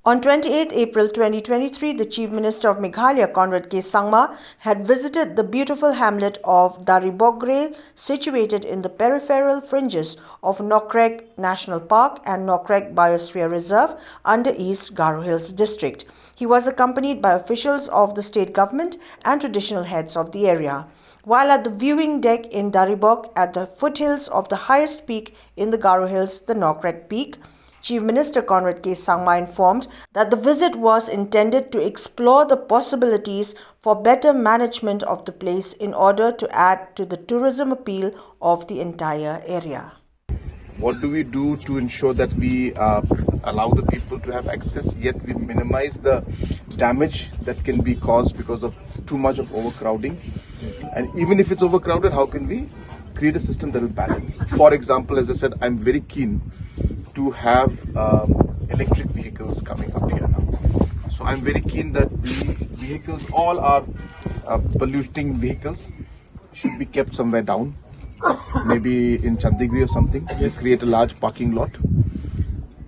On 28 April 2023, the Chief Minister of Meghalaya, Conrad K Sangma, had visited the beautiful hamlet of Daribokgre, situated in the peripheral fringes of Nokrek National Park and Nokrek Biosphere Reserve under East Garo Hills District. He was accompanied by officials of the state government and traditional heads of the area. While at the viewing deck in Daribokgre, at the foothills of the highest peak in the Garo Hills, the Nokrek Peak, Chief Minister Conrad K Sangma informed that the visit was intended to explore the possibilities for better management of the place in order to add to the tourism appeal of the entire area. What do we do to ensure that we allow the people to have access, yet we minimize the damage that can be caused because of too much of overcrowding? Yes. And even if it's overcrowded, how can we create a system that will balance? For example, as I said, I'm very keen to have electric vehicles coming up here now. So I'm very keen that the vehicles, all our polluting vehicles, should be kept somewhere down, maybe in Chandigarh or something. Just create a large parking lot,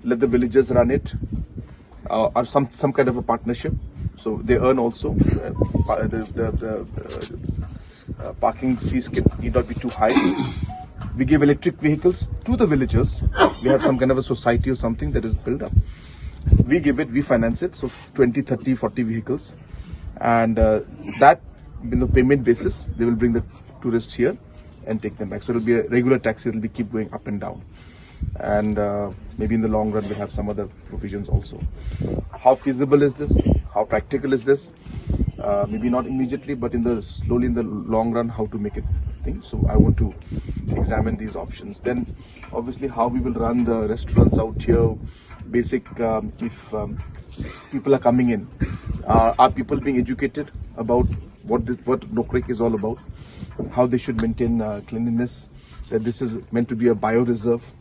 let the villagers run it, or some kind of a partnership. So they earn also. The parking fees need not be too high. We give electric vehicles to the villagers. We have some kind of a society or something that is built up. We give it, we finance it. So 20, 30, 40 vehicles. And that, payment basis, they will bring the tourists here and take them back. So it will be a regular taxi, it will be keep going up and down. And maybe in the long run, we'll have some other provisions also. How feasible is this? How practical is this? Maybe not immediately, but slowly in the long run, how to make it thing. So I want to examine these options. Then obviously how we will run the restaurants out here. Basic, if people are coming in, are people being educated about what Nokrek is all about, how they should maintain cleanliness, that this is meant to be a bio reserve.